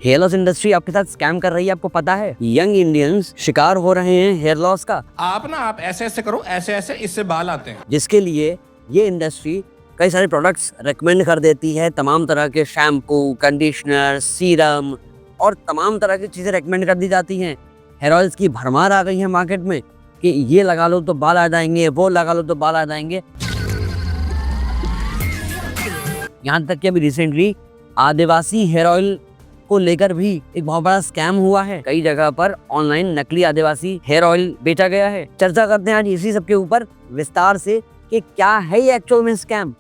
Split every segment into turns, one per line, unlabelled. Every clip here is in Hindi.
हेयर लॉस इंडस्ट्री आपके साथ स्कैम कर रही है, आपको पता है। यंग इंडियंस शिकार हो रहे हैं हेयर लॉस का।
आप ऐसे ऐसे करो, ऐसे ऐसे, इससे बाल आते हैं।
जिसके लिए ये इंडस्ट्री कई सारे प्रोडक्ट्स रेकमेंड कर देती है। तमाम तरह के शैम्पू, कंडीशनर, सीरम और तमाम तरह की चीज़ें रेकमेंड कर दी जाती हैं। हेयर ऑयल्स की भरमार आ गई है मार्केट में कि ये लगा लो तो बाल आ जाएंगे, वो लगा लो तो बाल आ जाएंगे। यहाँ तक कि अभी रिसेंटली आदिवासी हेयर ऑयल को लेकर भी एक बहुत बड़ा स्कैम हुआ है। कई जगह पर ऑनलाइन नकली आदिवासी हेयर ऑयल बेचा गया है। चर्चा करते हैं आज इसी सब के ऊपर विस्तार से कि क्या है ये एक्चुअल में स्कैम,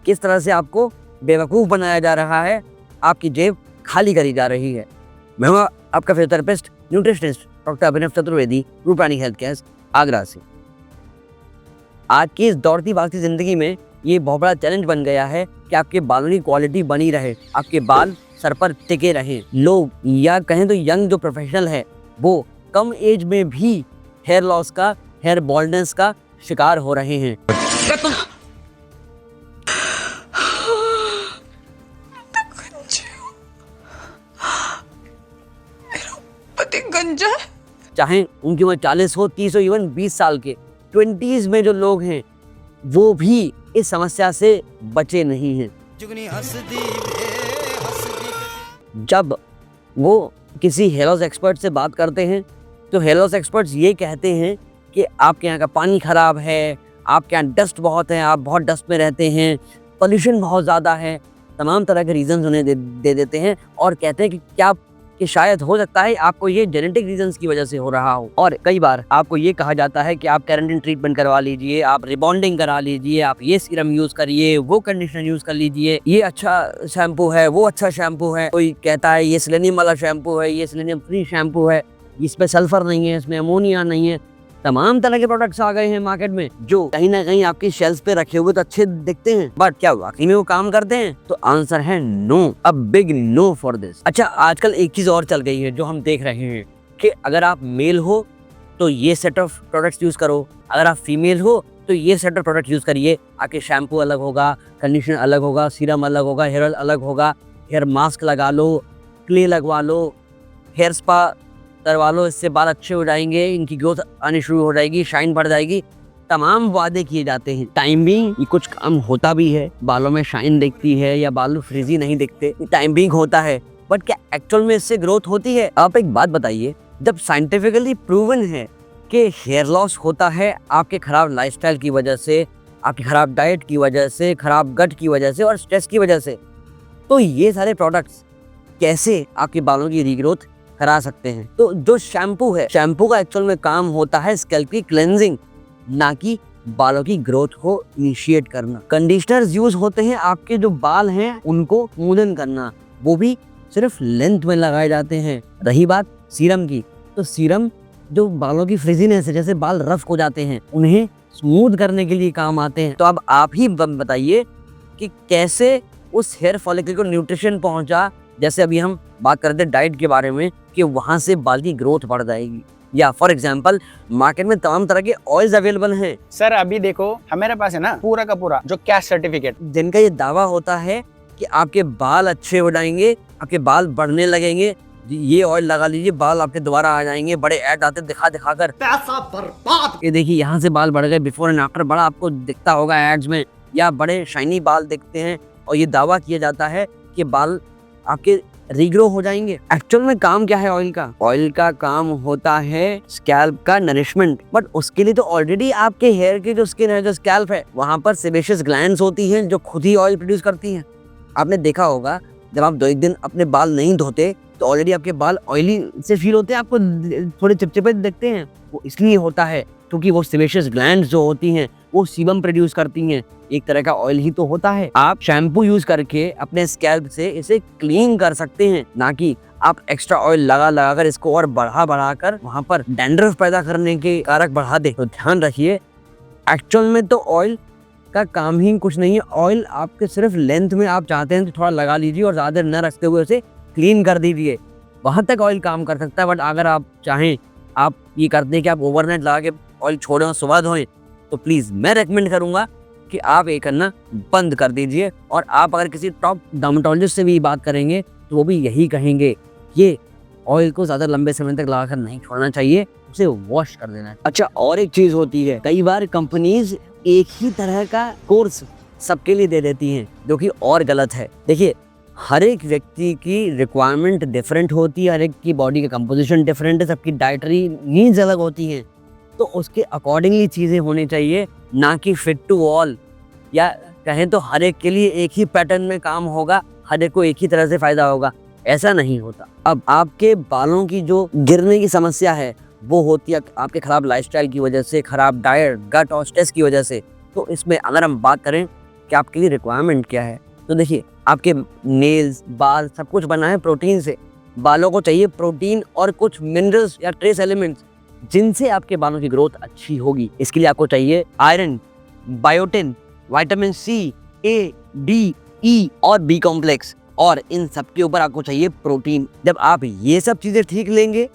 किस तरह से आपको बेवकूफ़ बनाया जा रहा है, आपकी जेब खाली करी जा रही है। मैं हूँ आपका फिजियोथेरेपिस्ट, न्यूट्रिशनिस्ट डॉक्टर अभिनव चतुर्वेदी, रूपानी हेल्थ केयर आगरा से। आज की इस दौड़ती भागती जिंदगी में ये बहुत बड़ा चैलेंज बन गया है कि आपके बालों की क्वालिटी बनी रहे, आपके बाल सर पर टिके रहें। लोग या कहें तो यंग जो प्रोफेशनल है वो कम एज में भी हेयर लॉस का, हेयर बॉल्डनेस का शिकार हो रहे हैं। चाहे उनकी उम्र 40 हो, 30 हो, इवन 20 साल के 20s में जो लोग हैं वो भी इस समस्या से बचे नहीं हैं। जब वो किसी हेयर लॉस एक्सपर्ट से बात करते हैं तो हेयर लॉस एक्सपर्ट्स ये कहते हैं कि आपके यहाँ का पानी ख़राब है, आपके यहाँ डस्ट बहुत है, आप बहुत डस्ट में रहते हैं, पोल्यूशन बहुत ज़्यादा है, तमाम तरह के रीजंस उन्हें दे देते हैं और कहते हैं कि शायद हो सकता है आपको ये जेनेटिक रीजंस की वजह से हो रहा हो। और कई बार आपको ये कहा जाता है कि आप केराटिन ट्रीटमेंट करवा लीजिए, आप रिबॉन्डिंग करा लीजिए, आप ये सीरम यूज़ करिए, वो कंडीशनर यूज़ कर लीजिए, ये अच्छा शैम्पू है, वो अच्छा शैम्पू है। कोई कहता है ये सेलेनियम वाला शैम्पू है, ये सेलेनियम फ्री शैम्पू है, इसमें सल्फर नहीं है, इसमें अमोनिया नहीं है। तमाम तरह के प्रोडक्ट्स आ गए हैं मार्केट में जो कहीं ना कहीं आपकी शेल्फ पे रखे हुए तो अच्छे दिखते हैं, बट क्या वाकई में वो काम करते हैं? तो आंसर है no, a big no for this. अच्छा, आजकल एक चीज और चल गई है जो हम देख रहे हैं कि अगर आप मेल हो तो ये सेट ऑफ प्रोडक्ट्स यूज करो, अगर आप फीमेल हो तो ये सेट ऑफ प्रोडक्ट यूज करिए। आपके शैम्पू अलग होगा, कंडीशनर अलग होगा, सीरम अलग होगा, हेयर ऑयल अलग होगा, हेयर मास्क लगा लो, क्ले लगवा लो, हेयर स्पा करवा लो, इससे बाल अच्छे हो जाएंगे, इनकी ग्रोथ आनी शुरू हो जाएगी, शाइन बढ़ जाएगी। तमाम वादे किए जाते हैं। टाइम बिंग ये कुछ काम होता भी है, बालों में शाइन दिखती है या बाल फ्रिजी नहीं दिखते, टाइम बिंग होता है, बट क्या एक्चुअल में इससे ग्रोथ होती है? आप एक बात बताइए, जब साइंटिफिकली प्रूवन है कि हेयर लॉस होता है आपके खराब लाइफस्टाइल की वजह से, आपकी खराब डाइट की वजह से, खराब गट की वजह से और स्ट्रेस की वजह से, तो ये सारे प्रोडक्ट्स कैसे आपके बालों की रीग्रोथ करा सकते हैं? तो जो शैम्पू है, शैम्पू का एक्चुअल में काम होता है स्कैल्प की क्लेंजिंग, ना कि बालों की ग्रोथ को इनिशिएट करना। कंडीशनर्स यूज होते हैं आपके जो बाल हैं उनको स्मूदन करना, वो भी सिर्फ लेंथ में लगाए जाते हैं। रही बात सीरम की, तो सीरम जो बालों की फ्रिजीनेस है, जैसे बाल रफ हो जाते हैं, उन्हें स्मूथ करने के लिए काम आते हैं। तो अब आप ही बताइए कि कैसे उस हेयर फॉलिकल को न्यूट्रिशन पहुंचा, जैसे अभी हम बात करते हैं डाइट के बारे में, कि वहां से बाल की ग्रोथ बढ़ जाएगी। या फॉर एग्जांपल मार्केट में तमाम तरह के ऑयल्स अवेलेबल हैं।
सर अभी देखो हमारे पास है ना पूरा का पूरा जो कैश सर्टिफिकेट,
जिनका ये दावा होता है कि आपके बाल अच्छे हो जाएंगे, आपके बाल बढ़ने लगेंगे, ये ऑयल लगा लीजिए, बाल आपके दोबारा आ जाएंगे। बड़े ऐड आते दिखा कर पैसा बर्बाद। ये देखिए यहाँ से बाल बढ़ गए, बिफोर एंड आफ्टर बड़ा आपको दिखता होगा एड्स में, या बड़े शाइनी बाल दिखते हैं और ये दावा किया जाता है कि बाल आपके रीग्रो हो जाएंगे। एक्चुअल में काम क्या है ऑयल का? ऑयल का काम होता है स्कैल्प का नरिशमेंट, बट उसके लिए तो ऑलरेडी आपके हेयर की जो स्किन है, जो स्कैल्प है, वहां पर सेबेशियस ग्लैंड्स होती हैं जो खुद ही ऑयल प्रोड्यूस करती हैं। आपने देखा होगा जब आप 2-1 दिन अपने बाल नहीं धोते तो ऑलरेडी आपके बाल ऑयली से फील होते हैं, आपको थोड़े चिपचिपे दिखते हैं। वो इसलिए होता है क्योंकि वो सेबेशियस ग्लैंड्स जो होती हैं वो सीबम प्रोड्यूस करती हैं, एक तरह का ऑयल ही तो होता है। आप शैम्पू यूज करके अपने स्कैल्प से इसे क्लीन कर सकते हैं, ना कि आप एक्स्ट्रा ऑयल लगा कर इसको और बढ़ा कर वहां पर डैंड्रफ पैदा करने के कारक बढ़ा दे। तो ध्यान रखिए, एक्चुअल में तो ऑयल का काम ही कुछ नहीं है। ऑयल आपके सिर्फ लेंथ में आप चाहते हैं तो थोड़ा लगा लीजिए और ज्यादा न रखते हुए उसे क्लीन कर दीजिए, वहां तक ऑयल काम कर सकता है। बट अगर आप चाहें, आप ये करते हैं कि आप ओवरनाइट लगा के ऑयल छोड़ें और सुबह धोएं, तो प्लीज़ मैं रेकमेंड करूंगा कि आप ये करना बंद कर दीजिए। और आप अगर किसी टॉप डर्मेटोलॉजिस्ट से भी बात करेंगे तो वो भी यही कहेंगे ये ऑयल को ज़्यादा लंबे समय तक लगाकर नहीं छोड़ना चाहिए, उसे वॉश कर देना है। अच्छा, और एक चीज़ होती है, कई बार कंपनीज एक ही तरह का कोर्स सबके लिए दे देती हैं, जो कि और गलत है। देखिए, हर एक व्यक्ति की रिक्वायरमेंट डिफरेंट होती है, हर एक की बॉडी का कंपोजिशन डिफरेंट है, सबकी डाइटरी नीड्स अलग होती हैं, तो उसके अकॉर्डिंगली चीज़ें होनी चाहिए, ना कि फिट टू ऑल, या कहें तो हर एक के लिए एक ही पैटर्न में काम होगा, हर एक को एक ही तरह से फ़ायदा होगा, ऐसा नहीं होता। अब आपके बालों की जो गिरने की समस्या है वो होती है आपके ख़राब लाइफस्टाइल की वजह से, ख़राब डाइट, गट और स्ट्रेस की वजह से। तो इसमें अगर हम बात करें कि आपके लिए रिक्वायरमेंट क्या है, तो देखिए, आपके नेल्स, बाल सब कुछ बना है प्रोटीन से। बालों को चाहिए प्रोटीन और कुछ मिनरल्स या ट्रेस एलिमेंट्स जिनसे आपके बालों की ग्रोथ अच्छी होगी। इसके लिए आपको चाहिए आयरन, बायोटिन, विटामिन सी, ए, डी, ई और बी कॉम्प्लेक्स, और इन सब के ऊपर आपको चाहिए प्रोटीन। जब आप ये सब चीज़ें ठीक लेंगे,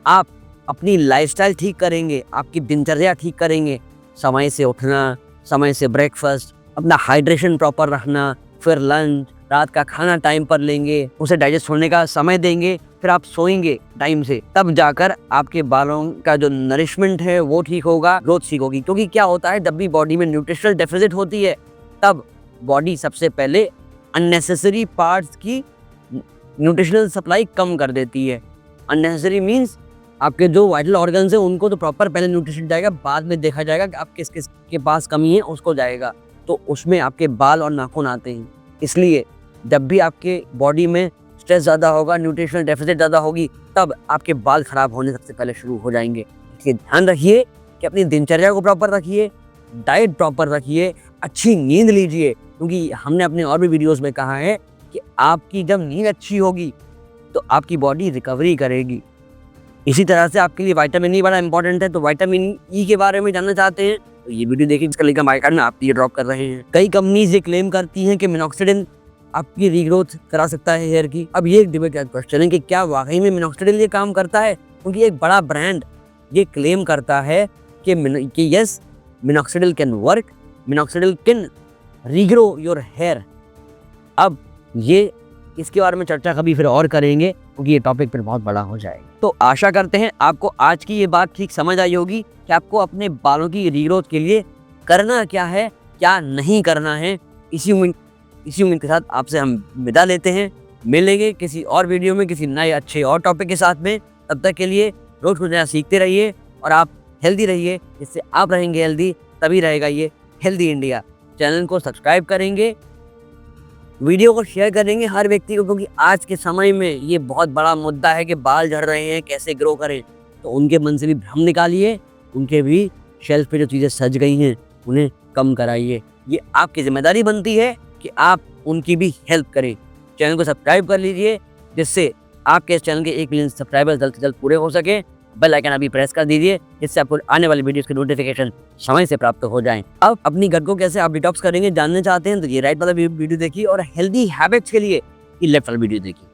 आप अपनी लाइफस्टाइल ठीक करेंगे, आपकी दिनचर्या ठीक करेंगे, समय से उठना, समय से ब्रेकफास्ट, अपना हाइड्रेशन प्रॉपर रखना, फिर लंच, रात का खाना टाइम पर लेंगे, उसे डाइजेस्ट होने का समय देंगे, फिर आप सोएंगे टाइम से, तब जाकर आपके बालों का जो नरिशमेंट है वो ठीक होगा, ग्रोथ ठीक होगी। क्योंकि क्या होता है, जब भी बॉडी में न्यूट्रिशनल डेफिसिट होती है, तब बॉडी सबसे पहले अननेसेसरी पार्ट्स की न्यूट्रिशनल सप्लाई कम कर देती है। अननेसेसरी मीन्स आपके जो वाइटल ऑर्गन्स हैं उनको तो प्रॉपर पहले न्यूट्रिशन जाएगा, बाद में देखा जाएगा कि आप किस किस के पास कमी है उसको जाएगा, तो उसमें आपके बाल और नाखून आते हैं। इसलिए जब भी आपके बॉडी में स्ट्रेस ज़्यादा होगा, न्यूट्रिशनल डेफिसिट ज़्यादा होगी, तब आपके बाल ख़राब होने सबसे पहले शुरू हो जाएंगे। इसलिए ध्यान रखिए कि अपनी दिनचर्या को प्रॉपर रखिए, डाइट प्रॉपर रखिए, अच्छी नींद लीजिए, क्योंकि हमने अपने और भी वीडियोस में कहा है कि आपकी जब नींद अच्छी होगी तो आपकी बॉडी रिकवरी करेगी। इसी तरह से आपके लिए विटामिन ई बड़ा इंपॉर्टेंट है, तो विटामिन ई के बारे में जानना चाहते हैं तो ये वीडियो देखिए, इसका लिंक हमारे कार्ड में आप ये ड्रॉप कर रहे हैं। कई कंपनीज ये क्लेम करती हैं कि मिनॉक्सिडिल आपकी रीग्रोथ करा सकता है हेयर की। अब ये एक डिबेट का क्वेश्चन है कि क्या वाकई में मिनॉक्सिडिल ये काम करता है, क्योंकि एक बड़ा ब्रांड ये क्लेम करता है कि yes, minoxidil can work, minoxidil can regrow your hair. अब ये इसके बारे में चर्चा कभी फिर और करेंगे, क्योंकि ये टॉपिक फिर बहुत बड़ा हो जाएगा। तो आशा करते हैं आपको आज की ये बात ठीक समझ आई होगी कि आपको अपने बालों की रीग्रोथ के लिए करना क्या है, क्या नहीं करना है। इसी उम्मीद के साथ आपसे हम विदा लेते हैं। मिलेंगे किसी और वीडियो में किसी नए अच्छे और टॉपिक के साथ में। तब तक के लिए रोज कुछ नया सीखते रहिए और आप हेल्दी रहिए। जिससे आप रहेंगे हेल्दी, तभी रहेगा ये हेल्दी इंडिया। चैनल को सब्सक्राइब करेंगे, वीडियो को शेयर करेंगे हर व्यक्ति को, क्योंकि आज के समय में ये बहुत बड़ा मुद्दा है कि बाल झड़ रहे हैं, कैसे ग्रो करें। तो उनके मन से भी भ्रम निकालिए, उनके भी शेल्फ पे जो चीज़ें सज गई हैं उन्हें कम कराइए। ये आपकी जिम्मेदारी बनती है कि आप उनकी भी हेल्प करें। चैनल को सब्सक्राइब कर लीजिए, जिससे आपके इस चैनल के 1 मिलियन सब्सक्राइबर जल्द से जल्द पूरे हो सके। बेल आइकन अभी प्रेस कर दीजिए, जिससे आपको आने वाली वीडियोस की नोटिफिकेशन समय से प्राप्त हो जाएं। अब अपनी गट को कैसे आप डिटॉक्स करेंगे जानने चाहते हैं तो ये राइट वाला वीडियो देखिए, और हेल्दी हैबिट्स के लिए ये लेफ्ट वाला वीडियो देखिए।